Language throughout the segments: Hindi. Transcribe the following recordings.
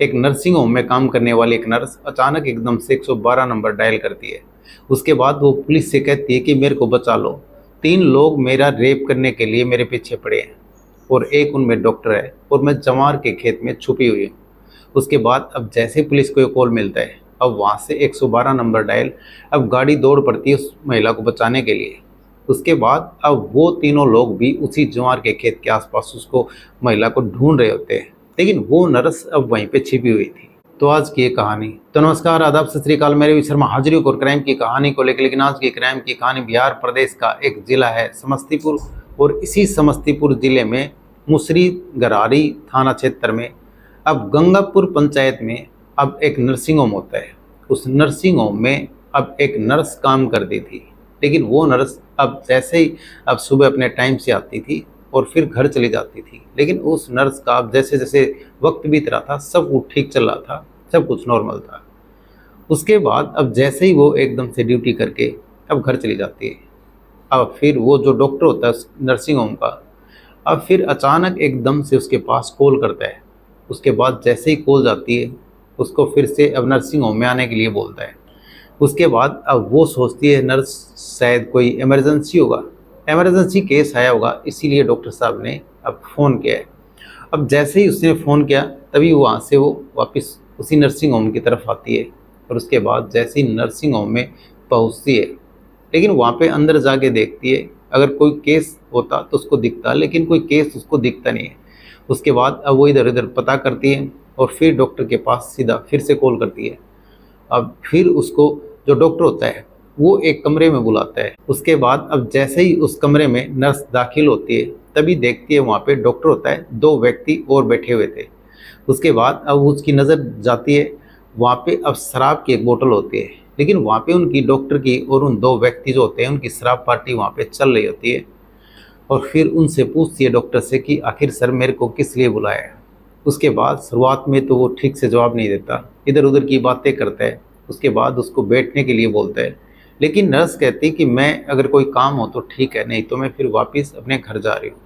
एक नर्सिंग होम में काम करने वाली एक नर्स अचानक एकदम से 112 नंबर डायल करती है। उसके बाद वो पुलिस से कहती है कि मेरे को बचा लो, 3 लोग मेरा रेप करने के लिए मेरे पीछे पड़े हैं और एक उनमें डॉक्टर है और मैं जवार के खेत में छुपी हुई हूँ। उसके बाद अब जैसे पुलिस को ये कॉल मिलता है, अब वहाँ से 112 नंबर डायल, अब गाड़ी दौड़ पड़ती है उस महिला को बचाने के लिए। उसके बाद अब वो तीनों लोग भी उसी जवार के खेत के आसपास उसको महिला को ढूंढ रहे होते हैं, लेकिन वो नर्स अब वहीं पे छिपी हुई थी। तो आज की ये कहानी। तो नमस्कार, आदाब, सत श्री अकाल, मेरे शर्मा हाजिर हूं और क्राइम की कहानी को लेकर। लेकिन आज की क्राइम की कहानी बिहार प्रदेश का एक जिला है समस्तीपुर, और इसी समस्तीपुर जिले में मुसरी गरारी थाना क्षेत्र में अब गंगापुर पंचायत में अब एक नर्सिंग होम होता है। उस नर्सिंग होम में अब एक नर्स काम करती थी, लेकिन वो नर्स अब जैसे ही अब सुबह अपने टाइम से आती थी और फिर घर चली जाती थी। लेकिन उस नर्स का अब जैसे जैसे वक्त बीत रहा था, सब कुछ ठीक चल रहा था, सब कुछ नॉर्मल था। उसके बाद अब जैसे ही वो एकदम से ड्यूटी करके अब घर चली जाती है, अब फिर वो जो डॉक्टर होता है उस नर्सिंग होम का, अब फिर अचानक एकदम से उसके पास कॉल करता है। उसके बाद जैसे ही कॉल जाती है, उसको फिर से अब नर्सिंग होम में आने के लिए बोलता है। उसके बाद अब वो सोचती है नर्स शायद कोई इमरजेंसी होगा, इमरजेंसी केस आया होगा, इसीलिए डॉक्टर साहब ने अब फ़ोन किया है। अब जैसे ही उसने फ़ोन किया, तभी वहाँ से वो वापस उसी नर्सिंग होम की तरफ आती है। और उसके बाद जैसे ही नर्सिंग होम में पहुँचती है, लेकिन वहाँ पे अंदर जाके देखती है, अगर कोई केस होता तो उसको दिखता, लेकिन कोई केस उसको दिखता नहीं है। उसके बाद अब वो इधर उधर पता करती है और फिर डॉक्टर के पास सीधा फिर से कॉल करती है। अब फिर उसको जो डॉक्टर होता है वो एक कमरे में बुलाता है। उसके बाद अब जैसे ही उस कमरे में नर्स दाखिल होती है, तभी देखती है वहाँ पे डॉक्टर होता है, 2 व्यक्ति और बैठे हुए थे। उसके बाद अब उसकी नज़र जाती है, वहाँ पे अब शराब की एक बोतल होती है, लेकिन वहाँ पे उनकी डॉक्टर की और उन 2 व्यक्ति जो होते हैं उनकी शराब पार्टी वहाँ पे चल रही होती है। और फिर उनसे पूछती है डॉक्टर से कि आखिर सर मेरे को किस लिए बुलाया है। उसके बाद शुरुआत में तो वो ठीक से जवाब नहीं देता, इधर उधर की बातें करता है। उसके बाद उसको बैठने के लिए बोलता है, लेकिन नर्स कहती कि मैं अगर कोई काम हो तो ठीक है, नहीं तो मैं फिर वापस अपने घर जा रही हूँ।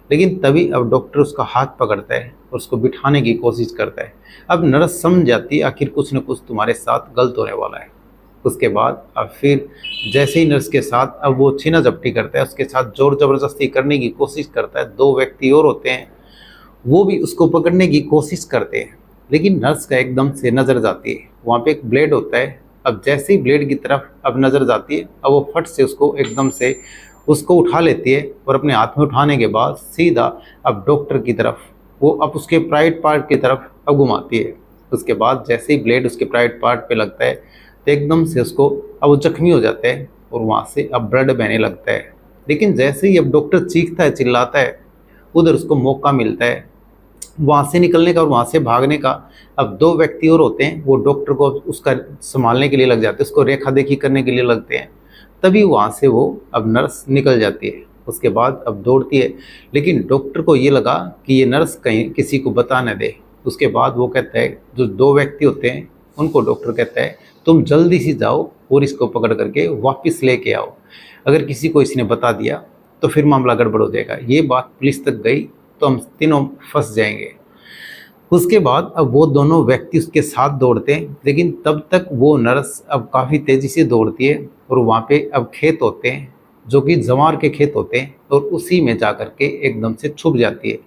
लेकिन तभी अब डॉक्टर उसका हाथ पकड़ता है और उसको बिठाने की कोशिश करता है। अब नर्स समझ जाती है आखिर कुछ न कुछ तुम्हारे साथ गलत होने वाला है। उसके बाद अब फिर जैसे ही नर्स के साथ अब वो छीना झपटी करता है, उसके साथ जोर ज़बरदस्ती करने की कोशिश करता है। 2 व्यक्ति और होते हैं, वो भी उसको पकड़ने की कोशिश करते हैं, लेकिन नर्स का एकदम से नज़र जाती है। वहाँ पे एक ब्लेड होता है, अब जैसे ही ब्लेड की तरफ अब नज़र जाती है, अब वो फट से उसको एकदम से उसको उठा लेती है और अपने हाथ में उठाने के बाद सीधा अब डॉक्टर की तरफ, वो अब उसके प्राइवेट पार्ट की तरफ अब घुमाती है। उसके बाद जैसे ही ब्लेड उसके प्राइवेट पार्ट पे लगता है, तो एकदम से उसको अब वो जख्मी हो जाता है और वहाँ से अब ब्लड बहने लगता है। लेकिन जैसे ही अब डॉक्टर चीखता है, चिल्लाता है, उधर उसको मौका मिलता है वहाँ से निकलने का और वहाँ से भागने का। अब 2 व्यक्ति और होते हैं, वो डॉक्टर को उसका संभालने के लिए लग जाते हैं, उसको रेखा देखी करने के लिए लगते हैं। तभी वहाँ से वो अब नर्स निकल जाती है। उसके बाद अब दौड़ती है, लेकिन डॉक्टर को ये लगा कि ये नर्स कहीं किसी को बता न दे। उसके बाद वो कहता है, जो 2 व्यक्ति होते हैं उनको डॉक्टर कहता है, तुम जल्दी से जाओ और इसको पकड़ करके वापस लेके आओ, अगर किसी को इसने बता दिया तो फिर मामला गड़बड़ हो जाएगा। ये बात पुलिस तक गई तो हम तीनों फंस जाएंगे। उसके बाद अब वो दोनों व्यक्ति उसके साथ दौड़ते हैं, लेकिन तब तक वो नर्स अब काफ़ी तेज़ी से दौड़ती है और वहाँ पे अब खेत होते हैं जो कि जवार के खेत होते हैं, और उसी में जा कर के एकदम से छुप जाती है।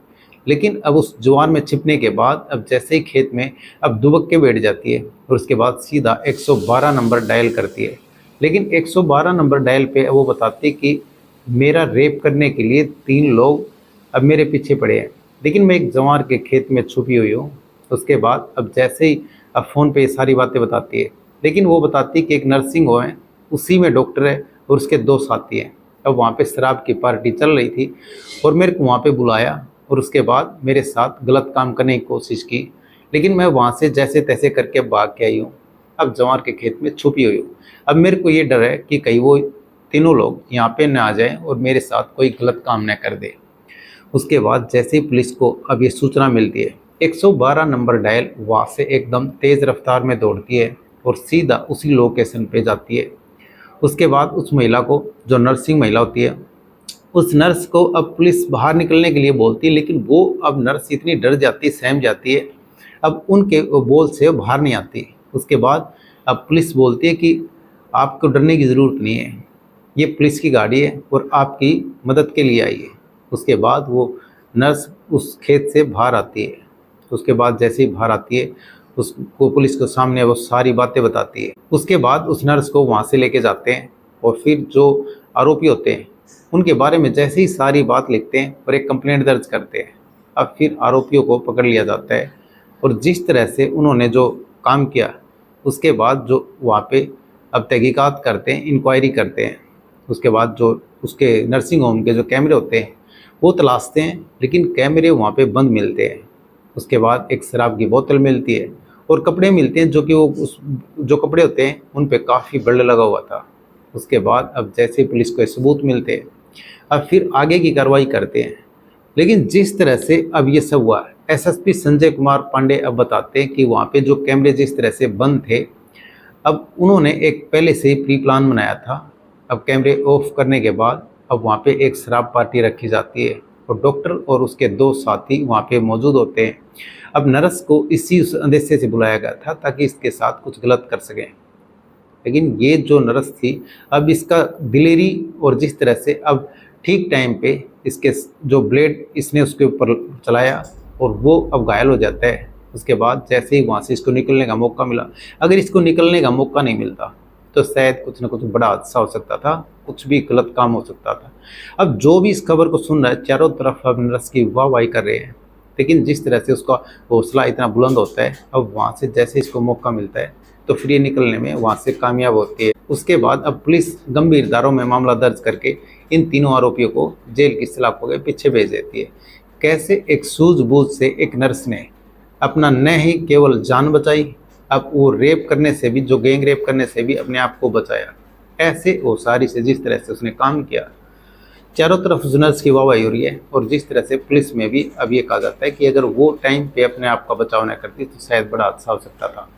लेकिन अब उस जवार में छिपने के बाद अब जैसे ही खेत में अब दुबक के बैठ जाती है और उसके बाद सीधा 112 नंबर डायल करती है। लेकिन 112 नंबर डायल पे वो बताती कि मेरा रेप करने के लिए 3 लोग अब मेरे पीछे पड़े हैं, लेकिन मैं एक जवार के खेत में छुपी हुई हूँ। उसके बाद अब जैसे ही अब फ़ोन पे ये सारी बातें बताती है, लेकिन वो बताती है कि एक नर्सिंग होम है, उसी में डॉक्टर है और उसके 2 साथी हैं। अब वहाँ पे शराब की पार्टी चल रही थी और मेरे को वहाँ पे बुलाया और उसके बाद मेरे साथ गलत काम करने की कोशिश की, लेकिन मैं वहाँ से जैसे तैसे करके भाग के आई हूँ। अब जवार के खेत में छुपी हुई हूँ। अब मेरे को ये डर है कि कहीं वो तीनों लोग यहाँ पे न आ जाएं और मेरे साथ कोई गलत काम न कर दे। उसके बाद जैसे ही पुलिस को अब ये सूचना मिलती है, 112 नंबर डायल वहाँ से एकदम तेज़ रफ्तार में दौड़ती है और सीधा उसी लोकेशन पे जाती है। उसके बाद उस महिला को, जो नर्सिंग महिला होती है, उस नर्स को अब पुलिस बाहर निकलने के लिए बोलती है, लेकिन वो अब नर्स इतनी डर जाती है, सहम जाती है। अब उनके बोल से वो बाहर नहीं आती। उसके बाद अब पुलिस बोलती है कि आपको डरने की ज़रूरत नहीं है, ये पुलिस की गाड़ी है और आपकी मदद के लिए आई है। उसके बाद वो नर्स उस खेत से बाहर आती है। उसके बाद जैसे ही बाहर आती है उसको पुलिस के सामने वो सारी बातें बताती है। उसके बाद उस नर्स को वहाँ से लेके जाते हैं और फिर जो आरोपी होते हैं उनके बारे में जैसे ही सारी बात लिखते हैं और एक कंप्लेंट दर्ज करते हैं। अब फिर आरोपियों को पकड़ लिया जाता है और जिस तरह से उन्होंने जो काम किया उसके बाद जो वहाँ पे अब तहकीकात करते हैं, इंक्वायरी करते हैं। उसके बाद जो उसके नर्सिंग होम के जो कैमरे होते हैं वो तलाशते हैं, लेकिन कैमरे वहाँ पे बंद मिलते हैं। उसके बाद एक शराब की बोतल मिलती है और कपड़े मिलते हैं, जो कि वो उस जो कपड़े होते हैं उन पे काफ़ी ब्लड लगा हुआ था। उसके बाद अब जैसे पुलिस को सबूत मिलते हैं अब फिर आगे की कार्रवाई करते हैं। लेकिन जिस तरह से अब ये सब हुआ, एसएसपी संजय कुमार पांडे अब बताते हैं कि वहाँ पे जो कैमरे जिस तरह से बंद थे, अब उन्होंने एक पहले से ही प्री प्लान बनाया था। अब कैमरे ऑफ करने के बाद अब वहाँ पे एक शराब पार्टी रखी जाती है और डॉक्टर और उसके 2 साथी वहाँ पे मौजूद होते हैं। अब नर्स को इसी उस अंदेशे से बुलाया गया था ताकि इसके साथ कुछ गलत कर सकें, लेकिन ये जो नर्स थी अब इसका दिलेरी और जिस तरह से अब ठीक टाइम पे इसके जो ब्लेड इसने उसके ऊपर चलाया और वो अब घायल हो जाता है। उसके बाद जैसे ही वहाँ से इसको निकलने का मौका मिला, अगर इसको निकलने का मौका नहीं मिलता तो शायद कुछ ना कुछ बड़ा हादसा हो सकता था, कुछ भी गलत काम हो सकता था। अब जो भी इस खबर को सुन रहा है चारों तरफ अब नर्स की वाहवाही कर रहे हैं, लेकिन जिस तरह से उसका हौसला इतना बुलंद होता है, अब वहाँ से जैसे इसको मौका मिलता है तो फिर ये निकलने में वहाँ से कामयाब होती है। उसके बाद अब पुलिस गंभीर धाराओं में मामला दर्ज करके इन तीनों आरोपियों को जेल की सलाखों के पीछे भेज देती है। कैसे एक सूझबूझ से एक नर्स ने अपना न ही केवल जान बचाई, अब वो रेप करने से भी, जो गैंग रेप करने से भी अपने आप को बचाया। ऐसे वो सारी से जिस तरह से उसने काम किया, चारों तरफ उस नर्स की वाहवाही हो रही है। और जिस तरह से पुलिस में भी अब ये कहा जाता है कि अगर वो टाइम पे अपने आप का बचाव न करती तो शायद बड़ा हादसा हो सकता था।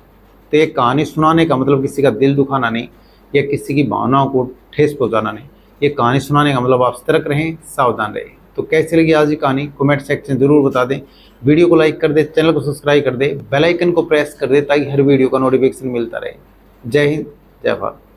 तो ये कहानी सुनाने का मतलब किसी का दिल दुखाना नहीं या किसी की भावनाओं को ठेस पहुंचाना नहीं। ये कहानी सुनाने का मतलब आप सतर्क रहें, सावधान रहें। तो कैसी लगी आज की कहानी कमेंट सेक्शन जरूर बता दें। वीडियो को लाइक कर दे, चैनल को सब्सक्राइब कर दे, बेल आइकन को प्रेस कर दे ताकि हर वीडियो का नोटिफिकेशन मिलता रहे। जय हिंद, जय भारत।